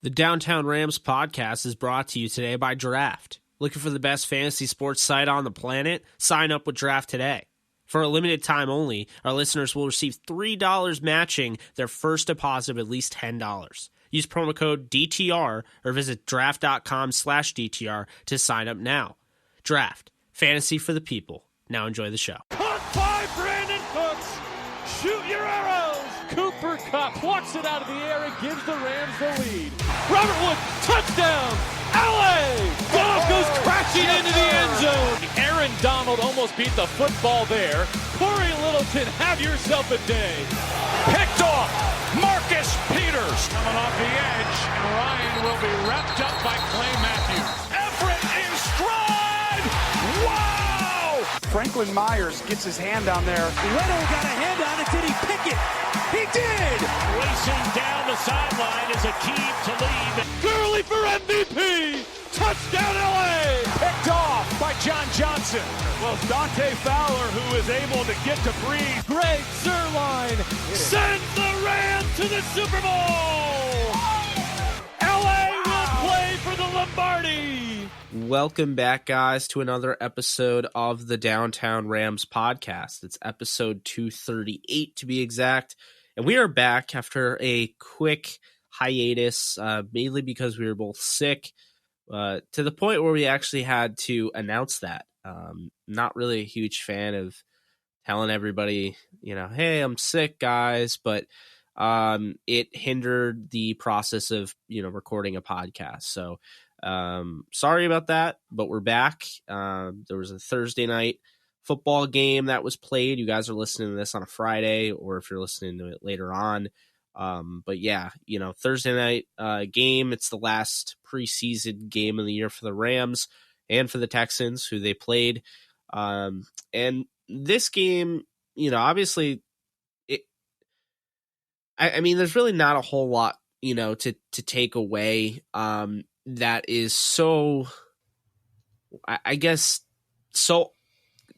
The Downtown Rams podcast is brought to you today by Draft. Looking for the best fantasy sports site on the planet? Sign up with Draft today. For a limited time only, our listeners will receive $3 matching their first deposit of at least $10. Use promo code DTR or visit draft.com/DTR to sign up now. Draft. Fantasy for the people. Now enjoy the show. Caught by Brandon Cooks. Shoot your arrows. Cooper Kupp plucks it out of the air and gives the Rams the lead. Robert Wood, touchdown. LA. Goff goes crashing into the end zone. Aaron Donald almost beat the football there. Corey Littleton, have yourself a day. Picked off. Marcus Peters coming off the edge, and Ryan will be wrapped up by Clay Matthews. Everett in stride. Wow! Franklin Myers gets his hand down there. Leto got a hand on it. Did he pick it? He did! Racing down the sideline is a key to lead. Gurley for MVP! Touchdown LA! Picked off by John Johnson. Well, it's Dante Fowler who is able to get to Breeze. Greg Zuerlein sends the Rams to the Super Bowl! LA will play for the Lombardi! Welcome back, guys, to another episode of the Downtown Rams podcast. It's episode 238 to be exact. And we are back after a quick hiatus, mainly because we were both sick, to the point where we actually had to announce that. Not really a huge fan of telling everybody, hey, I'm sick, guys, but it hindered the process of, recording a podcast. So sorry about that, but we're back. There was a Thursday night football game that was played. You guys are listening to this on a Friday, or if you're listening to it later on. But yeah, Thursday night game. It's the last preseason game of the year for the Rams and for the Texans, who they played. And this game, obviously, there's really not a whole lot, to take away. That is so, I guess, so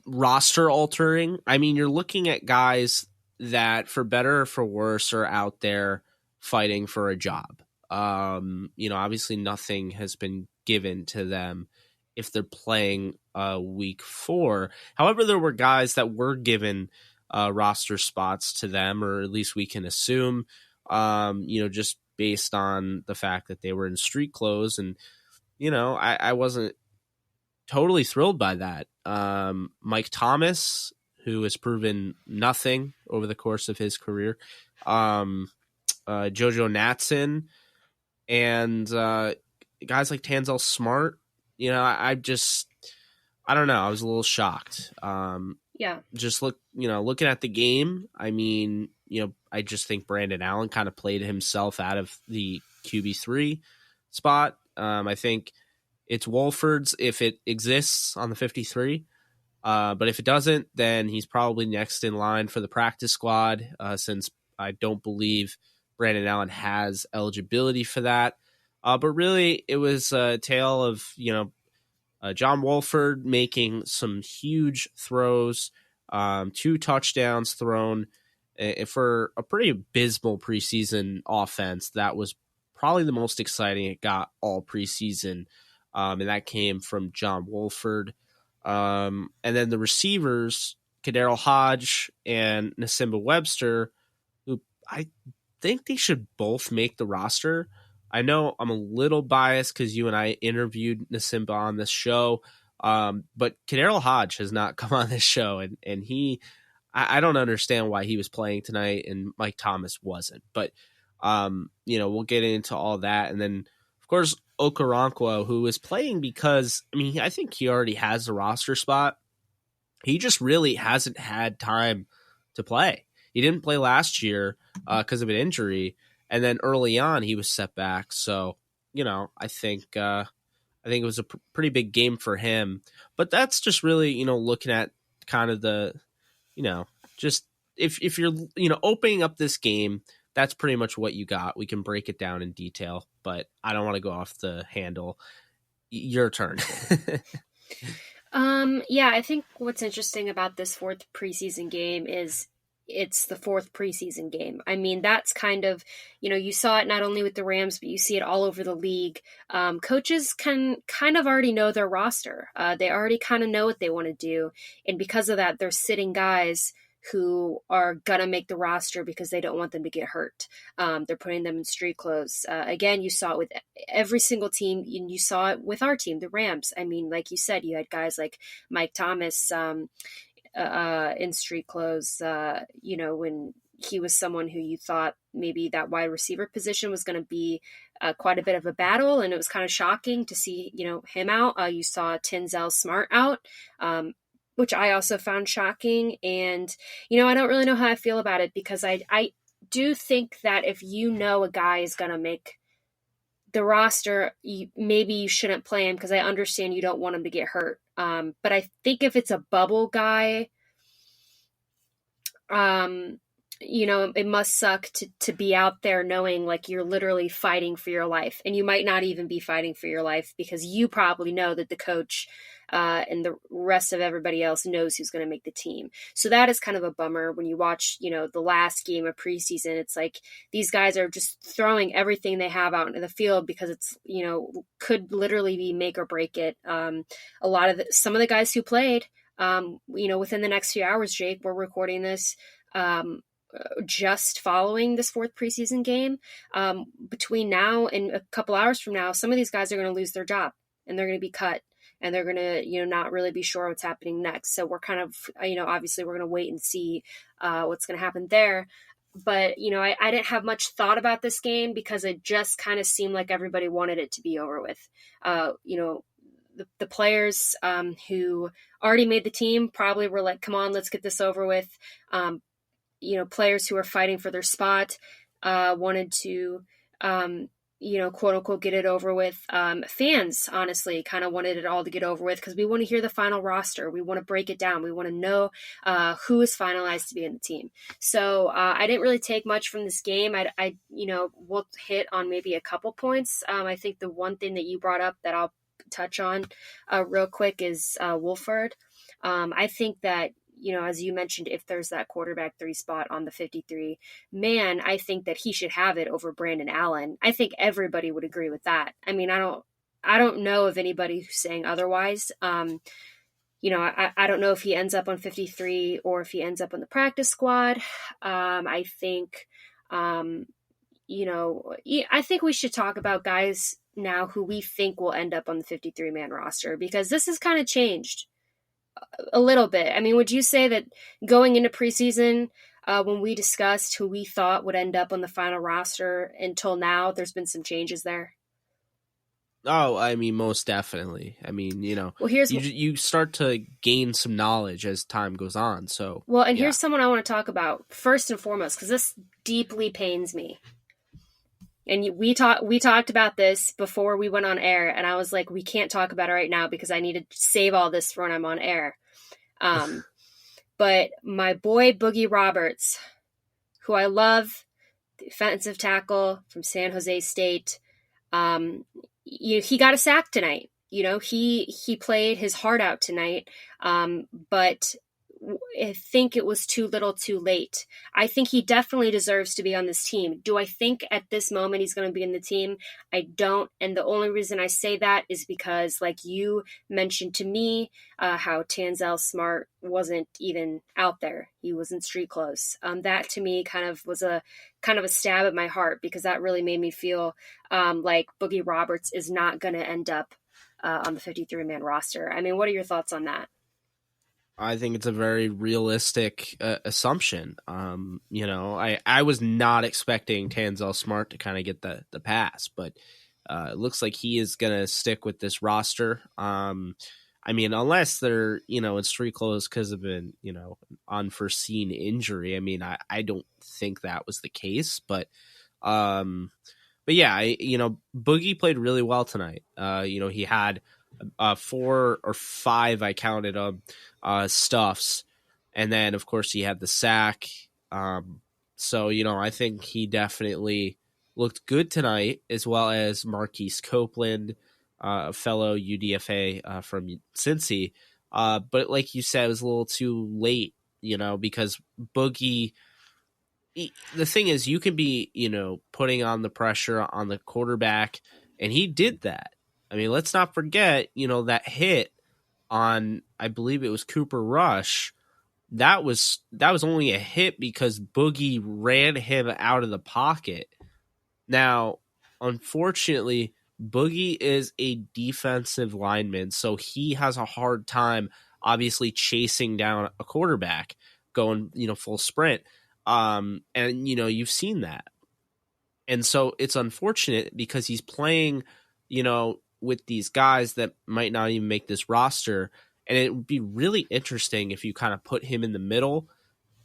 roster altering. You're looking at guys that, for better or for worse, are out there fighting for a job. Obviously nothing has been given to them if they're playing week 4. However, there were guys that were given roster spots to them, or at least we can assume, just based on the fact that they were in street clothes. And, I wasn't totally thrilled by that. Mike Thomas, who has proven nothing over the course of his career, Jojo Natson, and guys like Tanzel Smart, I don't know. I was a little shocked. Just looking at the game, I just think Brandon Allen kind of played himself out of the QB3 spot. I think it's Wolford's if it exists on the 53. But if it doesn't, then he's probably next in line for the practice squad, since I don't believe Brandon Allen has eligibility for that. But really, it was a tale of, John Wolford making some huge throws, 2 touchdowns thrown for a pretty abysmal preseason offense. That was probably the most exciting it got all preseason, and that came from John Wolford. And then the receivers, Kadarius Hodge and Nasimba Webster, who I think they should both make the roster. I know I'm a little biased because you and I interviewed Nasimba on this show, but Kadarius Hodge has not come on this show, and I don't understand why he was playing tonight and Mike Thomas wasn't. But we'll get into all that, and then of course Okoronkwo, who is playing because I think he already has a roster spot. He just really hasn't had time to play. He didn't play last year because of an injury. And then early on, he was set back. So, I think it was a pretty big game for him. But that's just really, looking at kind of the, just if you're, opening up this game, that's pretty much what you got. We can break it down in detail, but I don't want to go off the handle. Your turn. I think what's interesting about this 4th preseason game is it's the fourth preseason game. I mean, that's kind of, you saw it not only with the Rams, but you see it all over the league. Coaches can kind of already know their roster. They already kind of know what they want to do. And because of that, they're sitting guys who are going to make the roster because they don't want them to get hurt. They're putting them in street clothes. Again, you saw it with every single team, and you saw it with our team, the Rams. I mean, like you said, you had guys like Mike Thomas in street clothes, when he was someone who you thought maybe that wide receiver position was going to be quite a bit of a battle. And it was kind of shocking to see, him out. You saw Tenzel Smart out, which I also found shocking. And, I don't really know how I feel about it, because I do think that if a guy is going to make the roster, maybe you shouldn't play him, because I understand you don't want him to get hurt. But I think if it's a bubble guy, it must suck to be out there knowing like you're literally fighting for your life, and you might not even be fighting for your life, because you probably know that the coach and the rest of everybody else knows who's going to make the team. So that is kind of a bummer when you watch, the last game of preseason. It's like these guys are just throwing everything they have out into the field, because it's, could literally be make or break it. Some of the guys who played, within the next few hours, Jake, we're recording this just following this fourth preseason game. Between now and a couple hours from now, some of these guys are going to lose their job, and they're going to be cut, and they're going to, not really be sure what's happening next. So we're kind of, obviously we're going to wait and see what's going to happen there. But, I didn't have much thought about this game, because it just kind of seemed like everybody wanted it to be over with. The players who already made the team probably were like, come on, let's get this over with. Players who are fighting for their spot wanted to, quote unquote, get it over with. Fans, honestly, kind of wanted it all to get over with, because we want to hear the final roster. We want to break it down. We want to know who is finalized to be in the team. So I didn't really take much from this game. I will hit on maybe a couple points. I think the one thing that you brought up that I'll touch on real quick is Wolford. I think that, as you mentioned, if there's that quarterback 3 spot on the 53 man, I think that he should have it over Brandon Allen. I think everybody would agree with that. I mean, I don't know of anybody who's saying otherwise. I don't know if he ends up on 53 or if he ends up on the practice squad. I think, I think we should talk about guys now who we think will end up on the 53 man roster, because this has kind of changed a little bit. I mean, would you say that going into preseason, when we discussed who we thought would end up on the final roster until now, there's been some changes there? Oh, I mean, most definitely. I mean, well, you start to gain some knowledge as time goes on. So, here's someone I want to talk about first and foremost, because this deeply pains me. And we talked about this before we went on air, and I was like, we can't talk about it right now because I need to save all this for when I'm on air. But my boy Boogie Roberts, who I love, defensive tackle from San Jose State, he got a sack tonight. He played his heart out tonight, but I think it was too little too late. I think he definitely deserves to be on this team. Do I think at this moment he's going to be in the team? I don't. And the only reason I say that is because, like you mentioned to me, how Tenzel Smart wasn't even out there. He was in street clothes. That to me kind of was a stab at my heart, because that really made me feel like Boogie Roberts is not going to end up on the 53-man roster. I mean, what are your thoughts on that? I think it's a very realistic assumption. I was not expecting Tenzel Smart to kind of get the pass, but it looks like he is going to stick with this roster. I mean, unless they're, in street clothes because of an, unforeseen injury. I mean, I don't think that was the case, but yeah, Boogie played really well tonight. He had 4 or 5, I counted them, stuffs, and then of course he had the sack. So I think he definitely looked good tonight, as well as Marquise Copeland, a fellow UDFA from Cincy. But like you said, it was a little too late, because Boogie the thing is, you can be, putting on the pressure on the quarterback, and he did that. I mean, let's not forget, that hit on, I believe it was Cooper Rush. That was only a hit because Boogie ran him out of the pocket. Now, unfortunately, Boogie is a defensive lineman, so he has a hard time obviously chasing down a quarterback going, full sprint. And you've seen that. And so it's unfortunate because he's playing, with these guys that might not even make this roster. And it would be really interesting if you kind of put him in the middle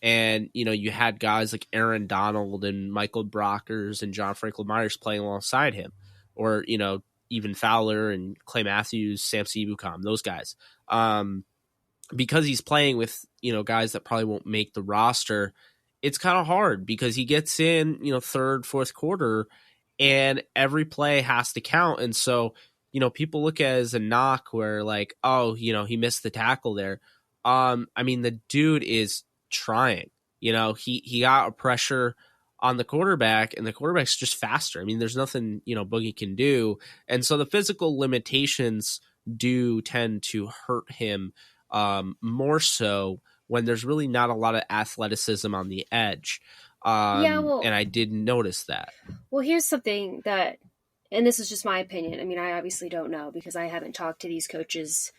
and, you had guys like Aaron Donald and Michael Brockers and John Franklin Myers playing alongside him, or, even Fowler and Clay Matthews, Sam Sebukam, those guys. Because he's playing with, guys that probably won't make the roster, it's kind of hard because he gets in, third, fourth quarter, and every play has to count. And so, people look at it as a knock where like, oh, he missed the tackle there. I mean, the dude is trying, he got a pressure on the quarterback, and the quarterback's just faster. I mean, there's nothing, Boogie can do. And so the physical limitations do tend to hurt him more so when there's really not a lot of athleticism on the edge. And I didn't notice that. Well, here's something that, and this is just my opinion. I mean, I obviously don't know because I haven't talked to these coaches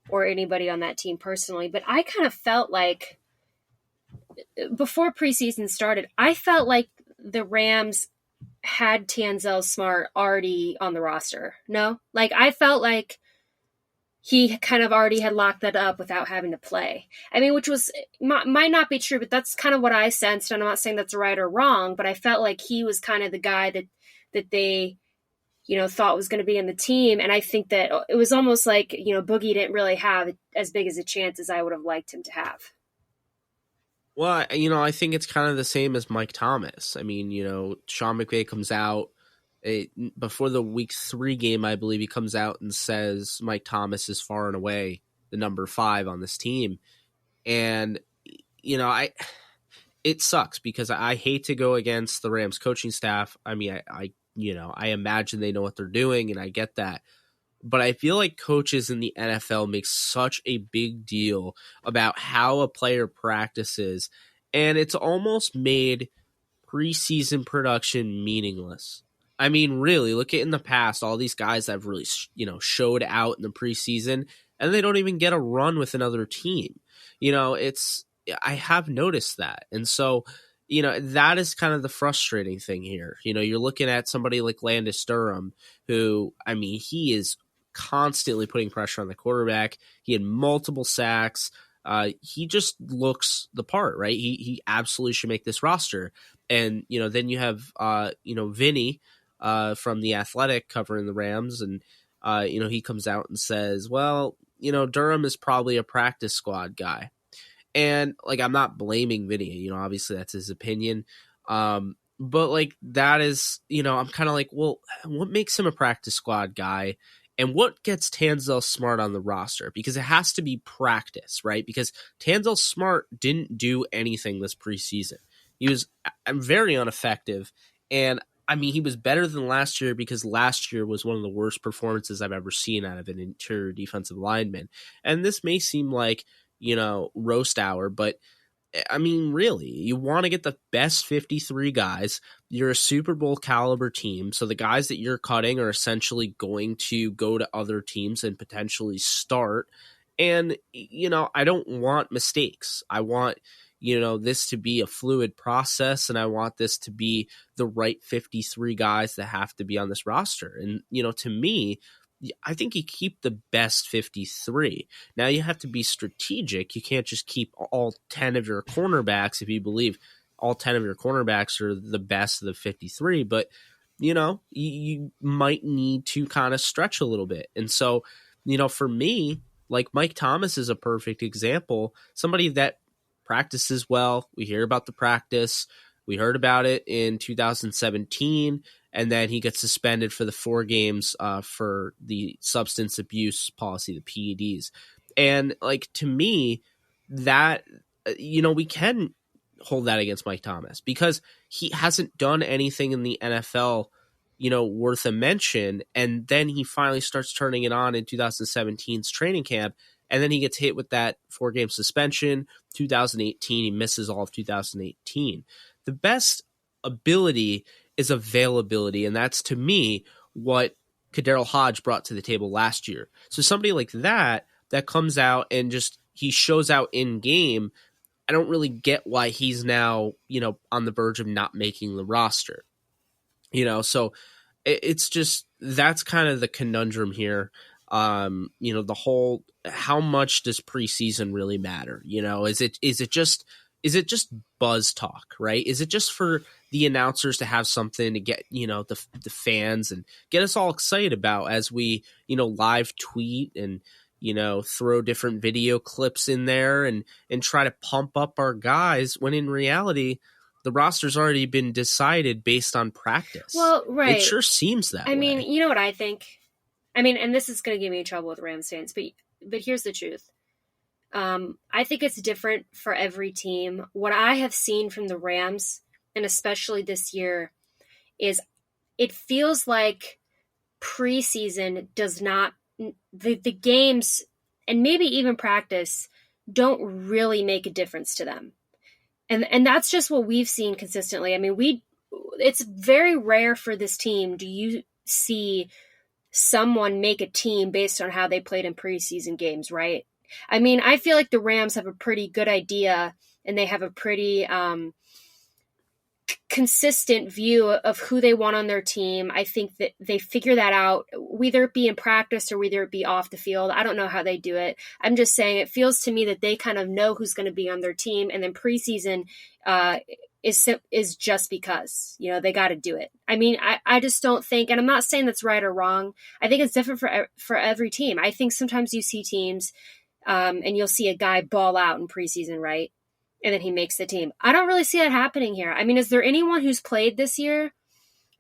or anybody on that team personally, but I kind of felt like before preseason started, I felt like the Rams had Tanzel Smart already on the roster. No? Like, I felt like he kind of already had locked that up without having to play. I mean, which might not be true, but that's kind of what I sensed. And I'm not saying that's right or wrong, but I felt like he was kind of the guy that they, thought was going to be in the team. And I think that it was almost like, Boogie didn't really have as big as a chance as I would have liked him to have. Well, I think it's kind of the same as Mike Thomas. I mean, Sean McVay comes out before the week 3 game, I believe he comes out and says Mike Thomas is far and away the number 5 on this team. And, it sucks because I hate to go against the Rams coaching staff. I mean, I imagine they know what they're doing, and I get that. But I feel like coaches in the NFL make such a big deal about how a player practices, and it's almost made preseason production meaningless. I mean, really, look at in the past, all these guys that have really, showed out in the preseason, and they don't even get a run with another team. I have noticed that. And so, that is kind of the frustrating thing here. You're looking at somebody like Landis Durham, who, I mean, he is constantly putting pressure on the quarterback. He had multiple sacks. He just looks the part, right? He absolutely should make this roster. And, then you have, Vinny from The Athletic covering the Rams. And, he comes out and says, well, Durham is probably a practice squad guy. And like, I'm not blaming Vinny, obviously that's his opinion. But like, that is, I'm kind of like, well, what makes him a practice squad guy? And what gets Tanzel Smart on the roster? Because it has to be practice, right? Because Tanzel Smart didn't do anything this preseason. He was very ineffective. And I mean, he was better than last year because last year was one of the worst performances I've ever seen out of an interior defensive lineman. And this may seem like, roast hour, but I mean, really, you want to get the best 53 guys. You're a Super Bowl caliber team. So the guys that you're cutting are essentially going to go to other teams and potentially start. And, I don't want mistakes. I want, this to be a fluid process, and I want this to be the right 53 guys that have to be on this roster. And, to me, I think you keep the best 53. Now you have to be strategic. You can't just keep all 10 of your cornerbacks if you believe all 10 of your cornerbacks are the best of the 53. But, you might need to kind of stretch a little bit. And so, for me, like Mike Thomas is a perfect example. Somebody that practices well. We hear about the practice. We heard about it in 2017. And then he gets suspended for the 4 games for the substance abuse policy, the PEDs. And like, to me, that, we can hold that against Mike Thomas because he hasn't done anything in the NFL, worth a mention. And then he finally starts turning it on in 2017's training camp. And then he gets hit with that 4-game suspension. 2018, he misses all of 2018. The best ability is availability. And that's, to me, what Kaderl Hodge brought to the table last year. So somebody like that comes out and just he shows out in game. I don't really get why he's now, on the verge of not making the roster. So it's just that's kind of the conundrum here. The whole how much does preseason really matter? Is it just buzz talk, right? Is it just for the announcers to have something to get, the fans and get us all excited about as we, live tweet and, throw different video clips in there and try to pump up our guys when in reality, the roster's already been decided based on practice. Well, right. It sure seems that way. I mean, you know what I think? I mean, and this is going to get me in trouble with Rams fans, but here's the truth. I think it's different for every team. What I have seen from the Rams, and especially this year, is it feels like preseason does not, the games and maybe even practice don't really make a difference to them. And that's just what we've seen consistently. I mean, it's very rare for this team do you see someone make a team based on how they played in preseason games, right? I mean, I feel like the Rams have a pretty good idea and they have a pretty consistent view of who they want on their team. I think that they figure that out, whether it be in practice or whether it be off the field. I don't know how they do it. I'm just saying it feels to me that they kind of know who's going to be on their team. And then preseason is just because, they got to do it. I mean, I just don't think, and I'm not saying that's right or wrong. I think it's different for every team. I think sometimes you see teams and you'll see a guy ball out in preseason, right? And then he makes the team. I don't really see that happening here. I mean, is there anyone who's played this year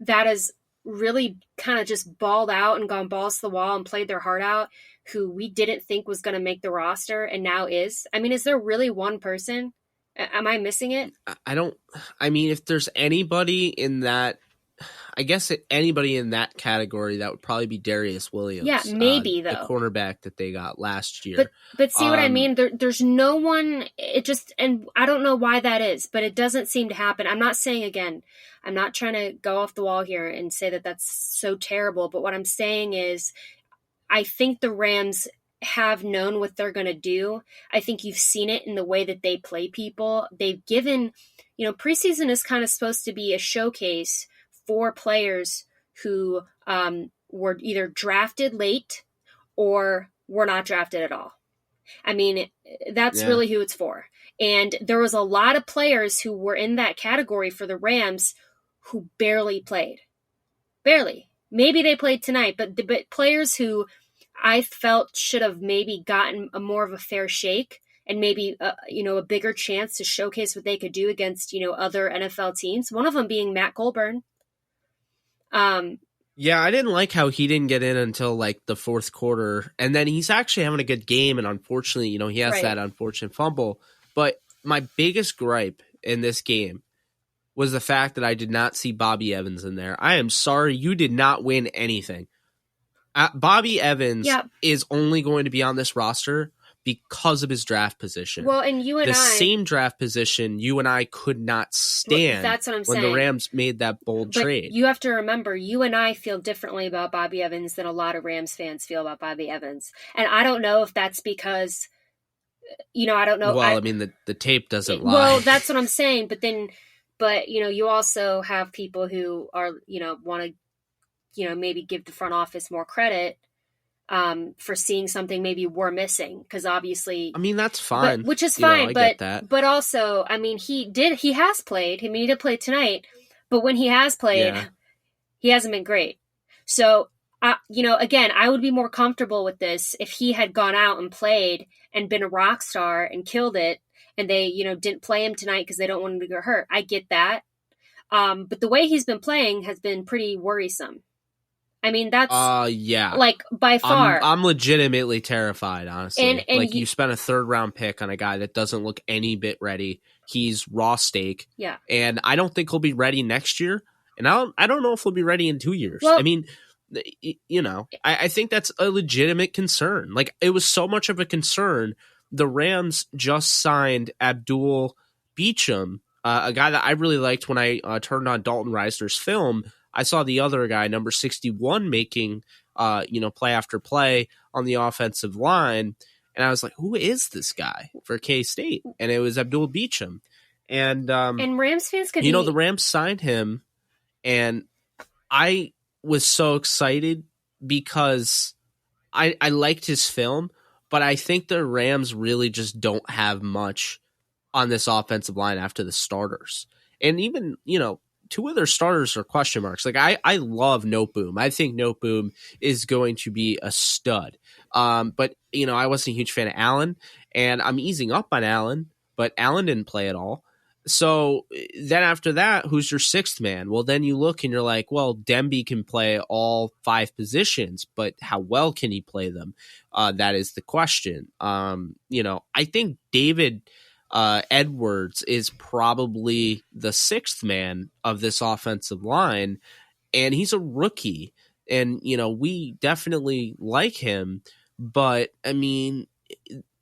that has really kind of just balled out and gone balls to the wall and played their heart out who we didn't think was going to make the roster and now is? I mean, is there really one person? Am I missing it? I mean, if there's anybody in that, I guess anybody in that category, that would probably be Darius Williams. Yeah, maybe though. The cornerback that they got last year. But see what I mean? There's no one, and I don't know why that is, but it doesn't seem to happen. I'm not saying, again, I'm not trying to go off the wall here and say that that's so terrible, but what I'm saying is I think the Rams have known what they're going to do. I think you've seen it in the way that they play people. They've given, preseason is kind of supposed to be a showcase for players who were either drafted late or were not drafted at all. I mean, that's really who it's for. And there was a lot of players who were in that category for the Rams who barely played. Barely. Maybe they played tonight, but players who I felt should have maybe gotten a more of a fair shake and maybe, a bigger chance to showcase what they could do against, other NFL teams. One of them being Matt Goldburn. Yeah, I didn't like how he didn't get in until like the fourth quarter, and then he's actually having a good game, and unfortunately, he has that unfortunate fumble. But my biggest gripe in this game was the fact that I did not see Bobby Evans in there. I am sorry, you did not win anything. Bobby Evans is only going to be on this roster because of his draft position. Well, and the same draft position you and I could not stand. That's what I'm when saying. The Rams made that bold trade. You have to remember, you and I feel differently about Bobby Evans than a lot of Rams fans feel about Bobby Evans. And I don't know if that's because, I don't know. Well, I mean, the tape doesn't lie. Well, that's what I'm saying. But you also have people who are, want to, maybe give the front office more credit for seeing something maybe we're missing, because obviously, I mean, that's fine, which is fine, I get that. But also, I mean, he has played. I mean, he did play tonight, but when he has played, he hasn't been great. So, again, I would be more comfortable with this if he had gone out and played and been a rock star and killed it, and they, didn't play him tonight because they don't want him to get hurt. I get that. But the way he's been playing has been pretty worrisome. I mean, that's like by far. I'm legitimately terrified, honestly. And like you spent a 3rd round pick on a guy that doesn't look any bit ready. he's raw steak. Yeah. And I don't think he'll be ready next year. And I don't know if he'll be ready in 2 years. Well, I mean, you know, I think that's a legitimate concern. Like, it was so much of a concern. The Rams just signed Abdul Beecham, a guy that I really liked when I turned on Dalton Reisner's film. I saw the other guy, number 61, making play after play on the offensive line. And I was like, who is this guy for K-State? And it was Abdul Beecham. And Rams fans could the Rams signed him, and I was so excited because I liked his film, but I think the Rams really just don't have much on this offensive line after the starters. And even, two of their starters are question marks. Like, I love Noteboom. I think Noteboom is going to be a stud. But, I wasn't a huge fan of Allen, and I'm easing up on Allen, but Allen didn't play at all. So then after that, who's your sixth man? Well, then you look and you're like, well, Demby can play all 5 positions, but how well can he play them? That is the question. I think David Edwards is probably the sixth man of this offensive line, and he's a rookie. And, we definitely like him, but I mean,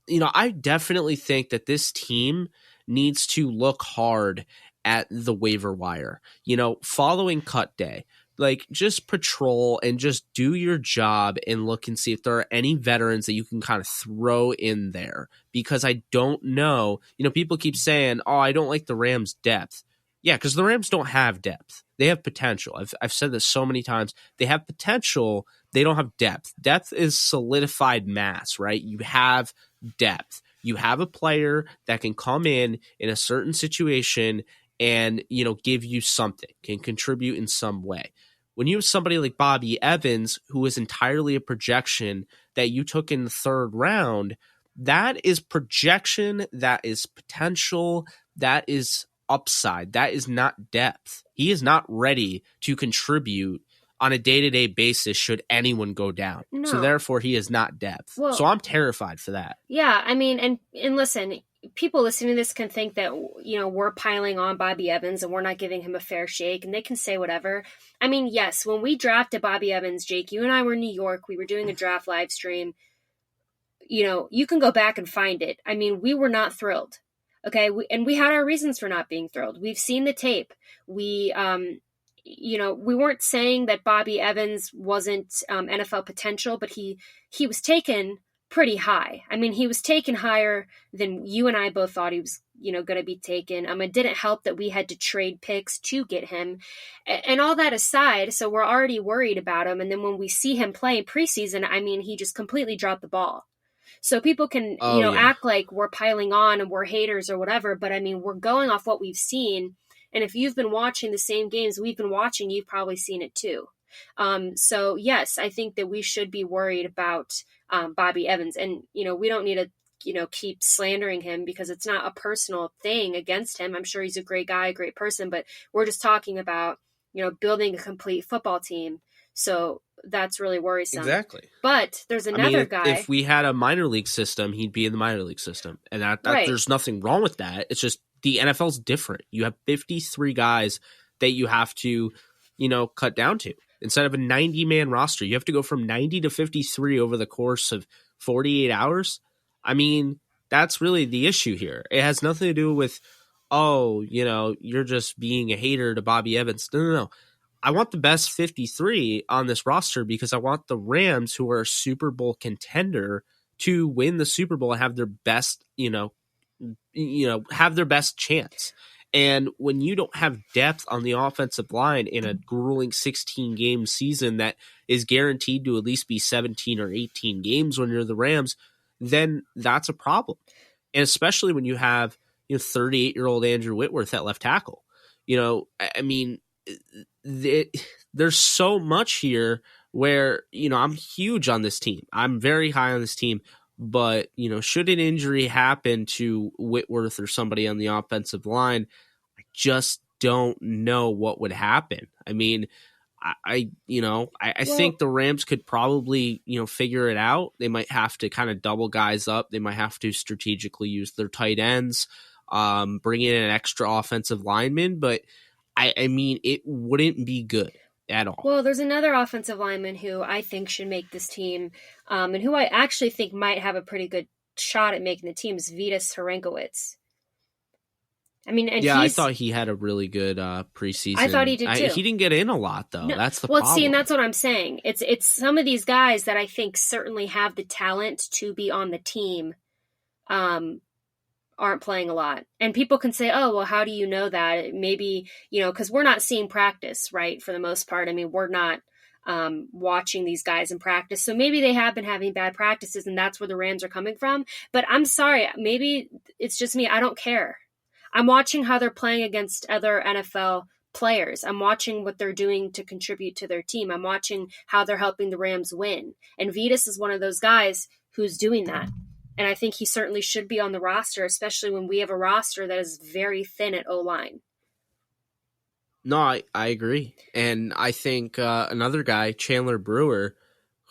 I definitely think that this team needs to look hard at the waiver wire, following cut day. Like, just patrol and just do your job and look and see if there are any veterans that you can kind of throw in there. Because I don't know, people keep saying, oh, I don't like the Rams' depth. Yeah, because the Rams don't have depth. They have potential. I've said this so many times. They have potential. They don't have depth. Depth is solidified mass, right? You have depth. You have a player that can come in a certain situation and, give you something, can contribute in some way. When you have somebody like Bobby Evans, who is entirely a projection that you took in the 3rd round, that is projection, that is potential, that is upside, that is not depth. He is not ready to contribute on a day-to-day basis should anyone go down. No. So therefore he is not depth. Well, so I'm terrified for that. Yeah, I mean, and listen, people listening to this can think that, we're piling on Bobby Evans and we're not giving him a fair shake, and they can say whatever. I mean, yes, when we drafted Bobby Evans, Jake, you and I were in New York, we were doing a draft live stream. You can go back and find it. I mean, we were not thrilled. Okay. We had our reasons for not being thrilled. We've seen the tape. We weren't saying that Bobby Evans wasn't NFL potential, but he was taken pretty high. I mean, he was taken higher than you and I both thought he was, going to be taken. It didn't help that we had to trade picks to get him. And all that aside, so we're already worried about him. And then when we see him play in preseason, I mean, he just completely dropped the ball. So people can, act like we're piling on and we're haters or whatever. But I mean, we're going off what we've seen. And if you've been watching the same games we've been watching, you've probably seen it too. So yes, I think that we should be worried about Bobby Evans. And, we don't need to, keep slandering him because it's not a personal thing against him. I'm sure he's a great guy, a great person, but we're just talking about, building a complete football team. So that's really worrisome. Exactly. But there's another guy. If we had a minor league system, he'd be in the minor league system. And that right. There's nothing wrong with that. It's just the NFL's different. You have 53 guys that you have to, cut down to. Instead of a 90-man roster, you have to go from 90 to 53 over the course of 48 hours. I mean, that's really the issue here. It has nothing to do with, you're just being a hater to Bobby Evans. No. I want the best 53 on this roster because I want the Rams, who are a Super Bowl contender, to win the Super Bowl and have their best, have their best chance. And when you don't have depth on the offensive line in a grueling 16-game season that is guaranteed to at least be 17 or 18 games when you're the Rams, then that's a problem. And especially when you have 38-year-old Andrew Whitworth at left tackle. I mean, there's so much here where, I'm huge on this team. I'm very high on this team. But, should an injury happen to Whitworth or somebody on the offensive line, I just don't know what would happen. I mean, I think the Rams could probably, figure it out. They might have to kind of double guys up. They might have to strategically use their tight ends. bring in an extra offensive lineman, but I mean, it wouldn't be good at all. Well, there's another offensive lineman who I think should make this team, and who I actually think might have a pretty good shot at making the team is Vitas Hrenkowicz. I mean, and I thought he had a really good preseason. I thought he did too. He didn't get in a lot though. No. That's the problem. See, and that's what I'm saying. It's some of these guys that I think certainly have the talent to be on the team, aren't playing a lot. And people can say, oh, well, how do you know that? Maybe, because we're not seeing practice, right? For the most part. I mean, we're not watching these guys in practice. So maybe they have been having bad practices and that's where the Rams are coming from. But I'm sorry, maybe it's just me. I don't care. I'm watching how they're playing against other NFL players. I'm watching what they're doing to contribute to their team. I'm watching how they're helping the Rams win. And Vitas is one of those guys who's doing that. And I think he certainly should be on the roster, especially when we have a roster that is very thin at O-line. No, I agree. And I think another guy, Chandler Brewer,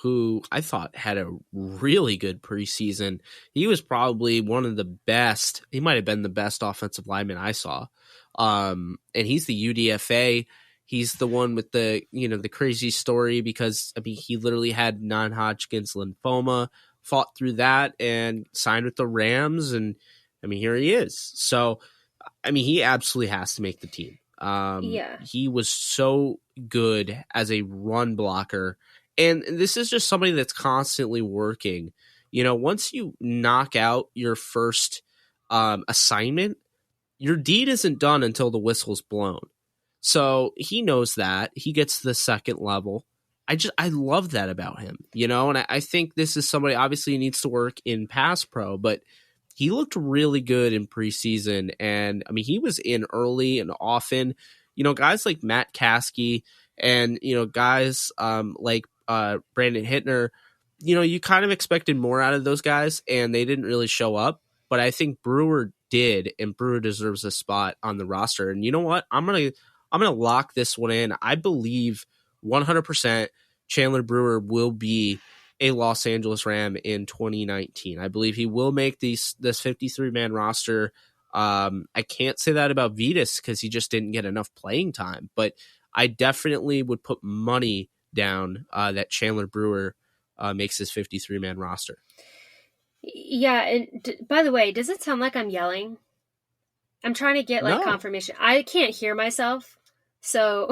who I thought had a really good preseason. He was probably one of the best. He might have been the best offensive lineman I saw. And he's the UDFA. He's the one with the crazy story because, I mean, he literally had non-Hodgkin's lymphoma, fought through that and signed with the Rams. And I mean, here he is. So, I mean, he absolutely has to make the team. He was so good as a run blocker. And this is just somebody that's constantly working. Once you knock out your first assignment, your deed isn't done until the whistle's blown. So he knows that. He gets to the second level. I love that about him, and I think this is somebody obviously needs to work in pass pro, but he looked really good in preseason. And I mean, he was in early and often, guys like Matt Caskey and, guys like Brandon Hittner, you kind of expected more out of those guys and they didn't really show up. But I think Brewer did, and Brewer deserves a spot on the roster. And you know what? I'm going to lock this one in. I believe 100% Chandler Brewer will be a Los Angeles Ram in 2019. I believe he will make this 53-man roster. I can't say that about Vitas because he just didn't get enough playing time, but I definitely would put money down that Chandler Brewer makes his 53-man roster. Yeah, and by the way, does it sound like I'm yelling? I'm trying to get confirmation. I can't hear myself, so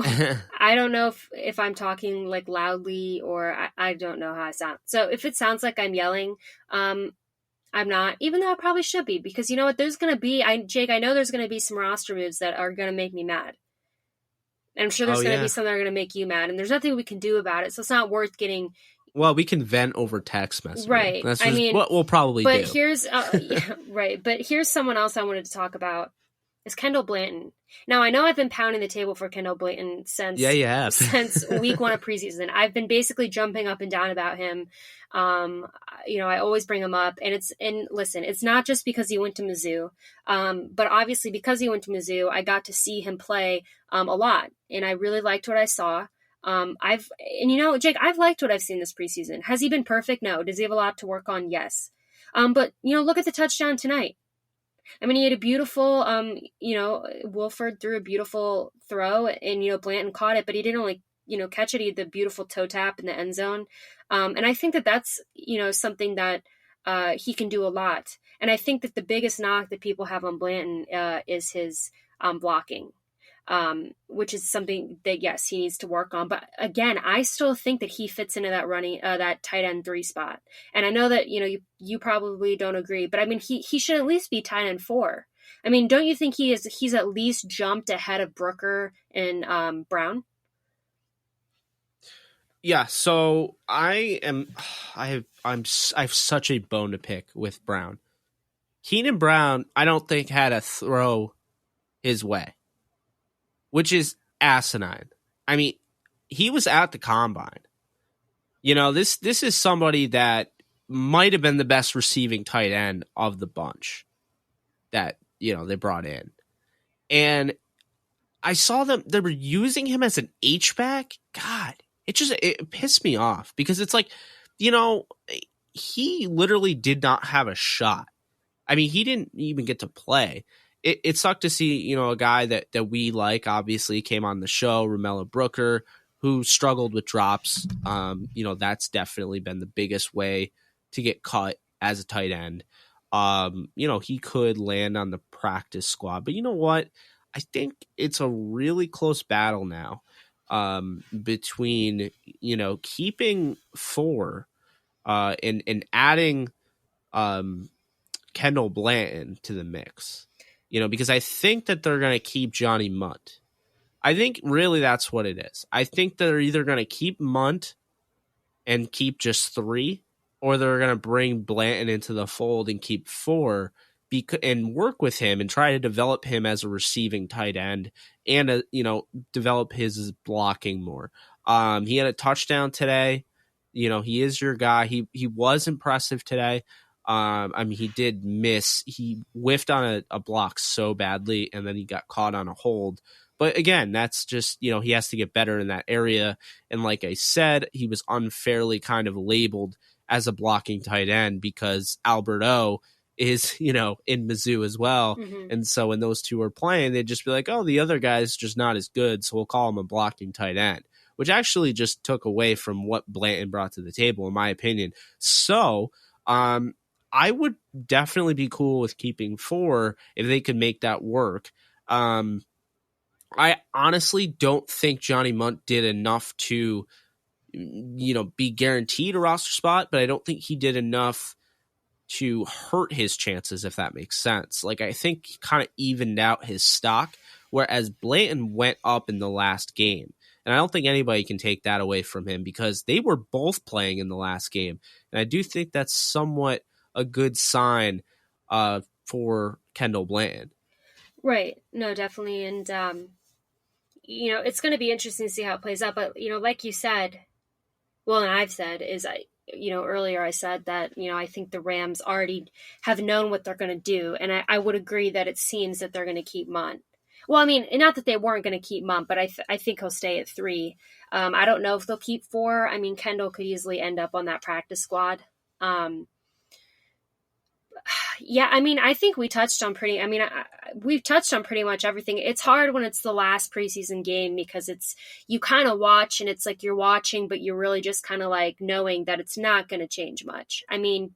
I don't know if I'm talking like loudly or I don't know how I sound. So if it sounds like I'm yelling, I'm not, even though I probably should be, because you know what, there's going to be, Jake, I know there's going to be some roster moves that are going to make me mad. And I'm sure there's going to be some that are going to make you mad, and there's nothing we can do about it. So it's not worth getting. Well, we can vent over text messages. Right. That's what we'll probably do. But here's, right. But here's someone else I wanted to talk about. Is Kendall Blanton. Now, I know I've been pounding the table for Kendall Blanton since week 1 of preseason. I've been basically jumping up and down about him. I always bring him up, and listen, it's not just because he went to Mizzou, but obviously because he went to Mizzou, I got to see him play a lot, and I really liked what I saw. Jake, I've liked what I've seen this preseason. Has he been perfect? No. Does he have a lot to work on? Yes. But look at the touchdown tonight. I mean, he had a beautiful, Wolford threw a beautiful throw, and, Blanton caught it, but he didn't only, catch it. He had the beautiful toe tap in the end zone. And I think that's, something that he can do a lot. And I think that the biggest knock that people have on Blanton is his blocking, which is something that, yes, he needs to work on. But again, I still think that he fits into that that tight end 3 spot. And I know that, you probably don't agree, but I mean, he should at least be tight end 4. I mean, don't you think he's at least jumped ahead of Brooker and Brown? Yeah. So I have such a bone to pick with Brown. Keenan Brown, I don't think had a throw his way, which is asinine. I mean, he was at the combine. This is somebody that might have been the best receiving tight end of the bunch that, they brought in. And I saw they were using him as an H-back. God, it pissed me off because it's like, he literally did not have a shot. I mean, he didn't even get to play. it sucked to see, you know, a guy that we like, obviously came on the show, Romello Brooker, who struggled with drops. You know, that's definitely been the biggest way to get cut as a tight end. You know, he could land on the practice squad, but you know what? I think it's a really close battle now between, you know, keeping 4 and adding Kendall Blanton to the mix, you know, because I think that they're going to keep Johnny Munt. I think really that's what it is. I think they're either going to keep Munt and keep just 3, or they're going to bring Blanton into the fold and keep 4 and work with him and try to develop him as a receiving tight end and, you know, develop his blocking more. He had a touchdown today. You know, he is your guy. He was impressive today. I mean, he did miss. He whiffed on a block so badly, and then he got caught on a hold. But again, that's just, you know, he has to get better in that area. And like I said, he was unfairly kind of labeled as a blocking tight end because Alberto is, you know, in Mizzou as well. Mm-hmm. And so when those two are playing, they'd just be like, oh, the other guy's just not as good, so we'll call him a blocking tight end, which actually just took away from what Blanton brought to the table, in my opinion. So I would definitely be cool with keeping 4 if they could make that work. I honestly don't think Johnny Munt did enough to, you know, be guaranteed a roster spot, but I don't think he did enough to hurt his chances, if that makes sense. Like, I think he kind of evened out his stock, whereas Blanton went up in the last game. And I don't think anybody can take that away from him because they were both playing in the last game. And I do think that's somewhat a good sign for Kendall Blanton. Right. No, definitely. And, you know, it's going to be interesting to see how it plays out. But, you know, like you said, well, and I've said you know, earlier I said that, you know, I think the Rams already have known what they're going to do. And I would agree that it seems that they're going to keep Munt. Well, I mean, not that they weren't going to keep Munt, but I think he'll stay at 3. I don't know if they'll keep 4. I mean, Kendall could easily end up on that practice squad. Yeah, I mean, I think we've touched on pretty much everything. It's hard when it's the last preseason game because you kind of watch and it's like you're watching, but you're really just kind of like knowing that it's not going to change much. I mean,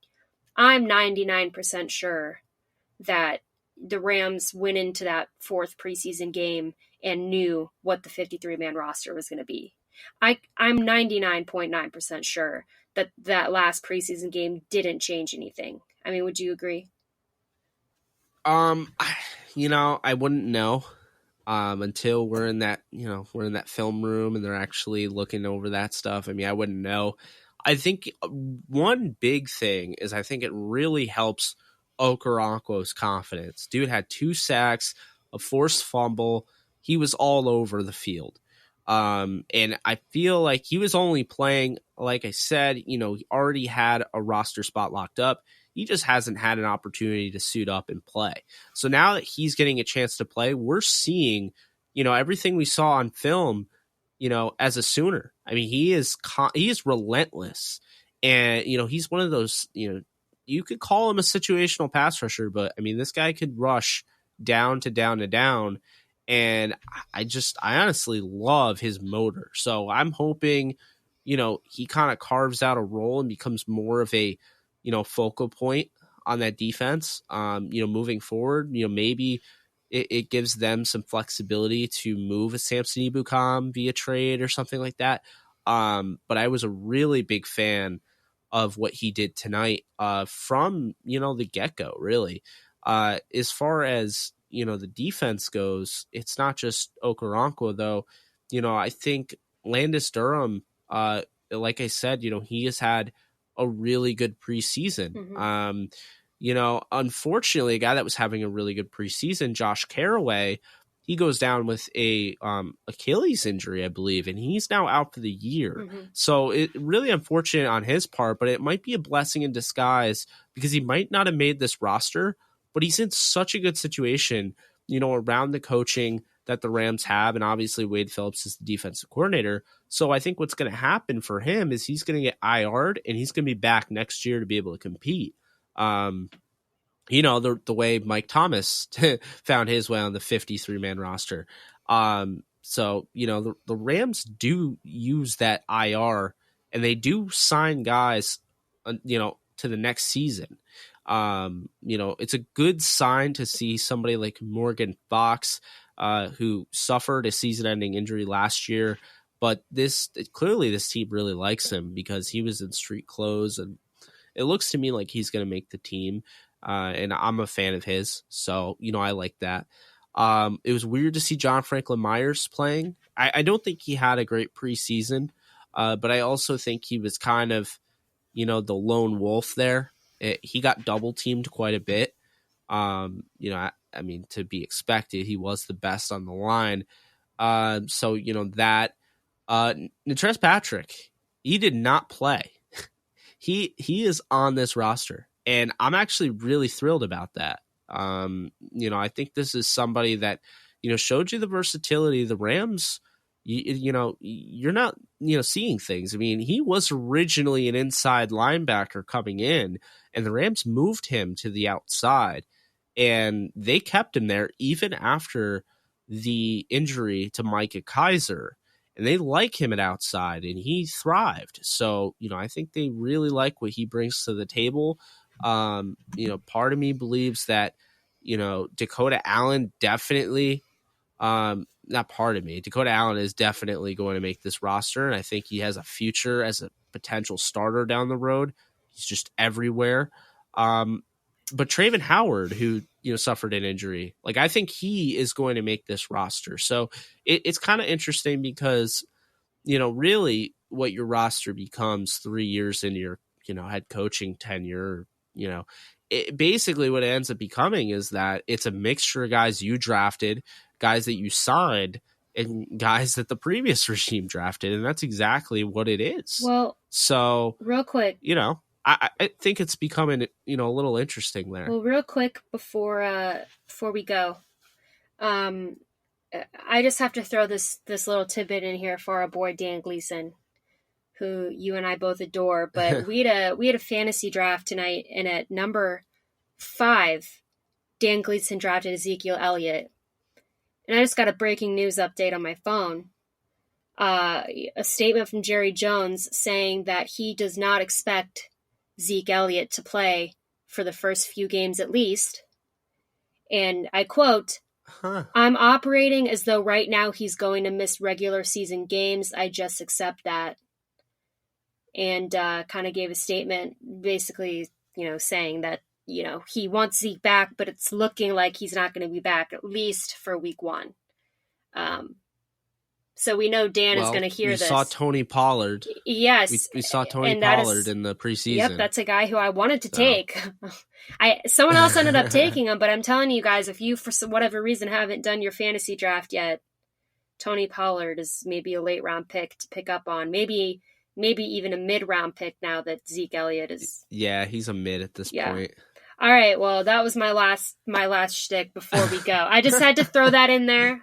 I'm 99% sure that the Rams went into that 4th preseason game and knew what the 53-man roster was going to be. I'm 99.9% sure that last preseason game didn't change anything. I mean, would you agree? You know, I wouldn't know until we're in that film room and they're actually looking over that stuff. I mean, I wouldn't know. I think one big thing is I think it really helps Okoronkwo's confidence. Dude had 2 sacks, a forced fumble. He was all over the field. And I feel like he was only playing, like I said, you know, he already had a roster spot locked up. He just hasn't had an opportunity to suit up and play. So now that he's getting a chance to play, we're seeing, you know, everything we saw on film, you know, as a Sooner. I mean, he is relentless. And, you know, he's one of those, you know, you could call him a situational pass rusher, but I mean, this guy could rush down to down to down. And I honestly love his motor. So I'm hoping, you know, he kind of carves out a role and becomes more of a, you know, focal point on that defense, you know, moving forward. You know, maybe it gives them some flexibility to move a Samson Ebukam via trade or something like that. But I was a really big fan of what he did tonight from, you know, the get-go, really. As far as, you know, the defense goes, it's not just Okoronkwo, though. You know, I think Landis Durham, like I said, you know, he has had a really good preseason. Mm-hmm. You know, unfortunately, a guy that was having a really good preseason, Josh Caraway, he goes down with a Achilles injury, I believe, and he's now out for the year. Mm-hmm. So it really unfortunate on his part, but it might be a blessing in disguise because he might not have made this roster, but he's in such a good situation, you know, around the coaching that the Rams have, and obviously Wade Phillips is the defensive coordinator. So I think what's going to happen for him is he's going to get IR'd, and he's going to be back next year to be able to compete. the way Mike Thomas found his way on the 53-man roster. So, the Rams do use that IR, and they do sign guys, to the next season. It's a good sign to see somebody like Morgan Fox, who suffered a season-ending injury last year, but clearly this team really likes him because he was in street clothes, and it looks to me like he's going to make the team. And I'm a fan of his, so I like that. It was weird to see John Franklin Myers playing. I don't think he had a great preseason, but I also think he was kind of, the lone wolf there. He got double teamed quite a bit. I mean, to be expected, he was the best on the line. So that Natrez Patrick, he did not play. He is on this roster, and I'm actually really thrilled about that. I think this is somebody that, showed you the versatility. The Rams, you're not, seeing things. I mean, he was originally an inside linebacker coming in, and the Rams moved him to the outside, and they kept him there even after the injury to Micah Kiser. And they like him at outside, and he thrived. So, I think they really like what he brings to the table. Part of me believes that, Dakota Allen definitely, not part of me, Dakota Allen is definitely going to make this roster. And I think he has a future as a potential starter down the road. He's just everywhere. But Traven Howard, who, suffered an injury, I think he is going to make this roster. So it's kind of interesting because, really what your roster becomes 3 years into your, head coaching tenure, basically what it ends up becoming is that it's a mixture of guys you drafted, guys that you signed, and guys that the previous regime drafted. And that's exactly what it is. Well, so real quick, I think it's becoming, a little interesting there. Well, real quick before we go, I just have to throw this little tidbit in here for our boy Dan Gleason, who you and I both adore. But we had a fantasy draft tonight, and at number 5, Dan Gleason drafted Ezekiel Elliott, and I just got a breaking news update on my phone. A statement from Jerry Jones saying that he does not expect Zeke Elliott to play for the first few games at least. And I quote, I'm operating as though right now he's going to miss regular season games. I just accept that. And kind of gave a statement basically, saying that, he wants Zeke back, but it's looking like he's not going to be back at least for week 1. So we know Dan is going to hear this. We saw Tony Pollard. Yes. We saw Tony Pollard in the preseason. Yep, that's a guy who I wanted to take. Someone else ended up taking him, but I'm telling you guys, if you, for whatever reason, haven't done your fantasy draft yet, Tony Pollard is maybe a late-round pick to pick up on. Maybe even a mid-round pick now that Zeke Elliott is... Yeah, he's a mid at this point. All right, well, that was my last shtick before we go. I just had to throw that in there.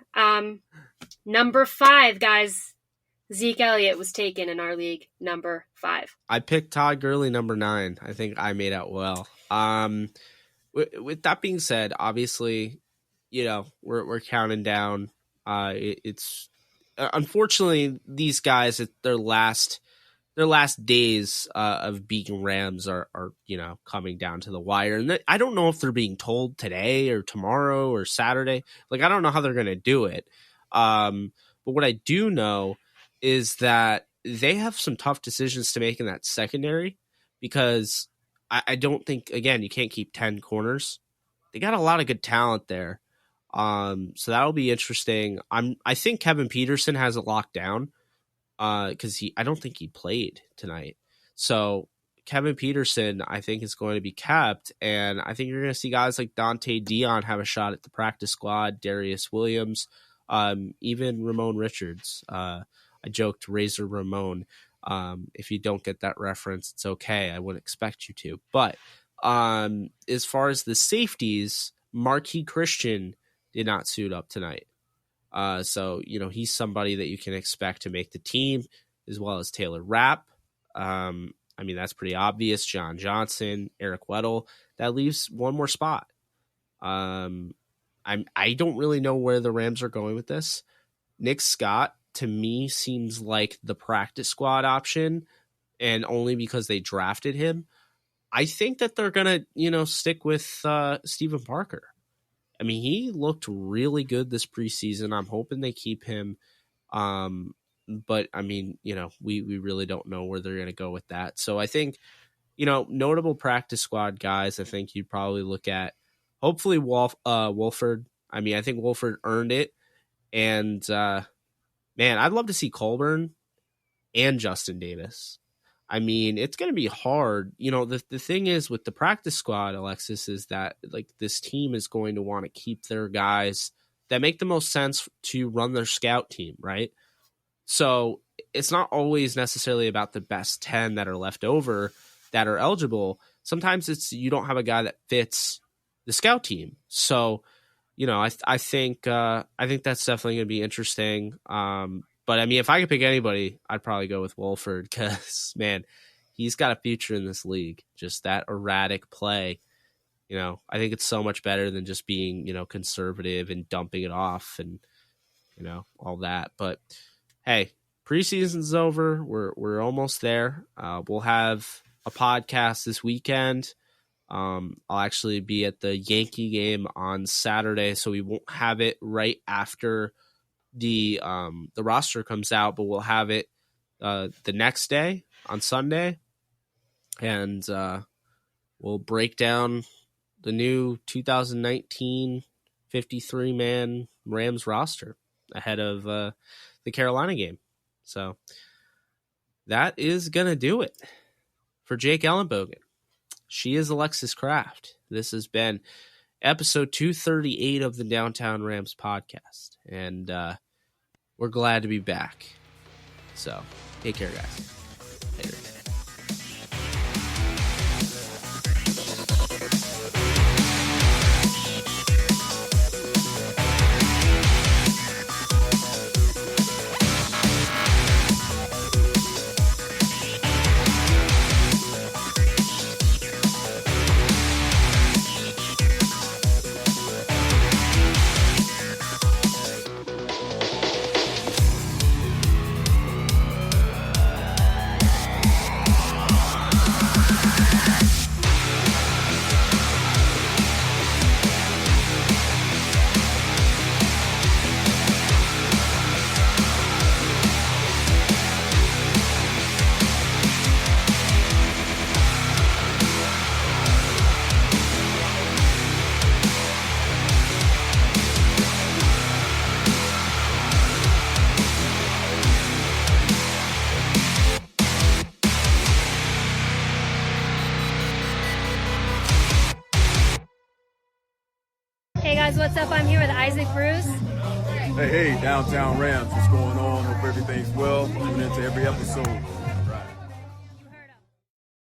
Number 5, guys. Zeke Elliott was taken in our league. Number 5. I picked Todd Gurley, number 9. I think I made out well. With that being said, obviously, we're counting down. It's unfortunately these guys at their last days of being Rams are coming down to the wire, and I don't know if they're being told today or tomorrow or Saturday. I don't know how they're going to do it. But what I do know is that they have some tough decisions to make in that secondary, because I don't think, again, you can't keep 10 corners. They got a lot of good talent there. So that'll be interesting. I think Kevin Peterson has it locked down, because I don't think he played tonight. So Kevin Peterson, I think, is going to be kept, and I think you're going to see guys like Dante Dion have a shot at the practice squad, Darius Williams, even Ramon Richards. I joked Razor Ramon. If you don't get that reference, it's okay. I wouldn't expect you to. But as far as the safeties, Marquis Christian did not suit up tonight. So, he's somebody that you can expect to make the team, as well as Taylor Rapp. I mean, that's pretty obvious. John Johnson, Eric Weddle. That leaves one more spot. I don't really know where the Rams are going with this. Nick Scott, to me, seems like the practice squad option, and only because they drafted him. I think that they're going to, stick with Stephen Parker. I mean, he looked really good this preseason. I'm hoping they keep him. But, I mean, we really don't know where they're going to go with that. So I think, notable practice squad guys, I think you'd probably look at, hopefully, Wolford. I mean, I think Wolford earned it. And, man, I'd love to see Colburn and Justin Davis. I mean, it's going to be hard. The thing is with the practice squad, Alexis, is that like this team is going to want to keep their guys that make the most sense to run their scout team, right? So it's not always necessarily about the best 10 that are left over that are eligible. Sometimes it's you don't have a guy that fits the scout team. So, I think that's definitely going to be interesting. But I mean, if I could pick anybody, I'd probably go with Wolford because, man, he's got a future in this league. Just that erratic play. I think it's so much better than just being, conservative and dumping it off and, all that. But hey, preseason's over. We're almost there. We'll have a podcast this weekend. I'll actually be at the Yankee game on Saturday, so we won't have it right after the roster comes out, but we'll have it the next day on Sunday, and we'll break down the new 2019 53-man Rams roster ahead of the Carolina game. So that is gonna do it for Jake Ellenbogen. She is Alexis Kraft. This has been episode 238 of the Downtown Rams podcast, and we're glad to be back. So, take care, guys. Later. Hey guys, what's up? I'm here with Isaac Bruce. Hey, Downtown Rams, what's going on? Hope everything's well. Coming into every episode.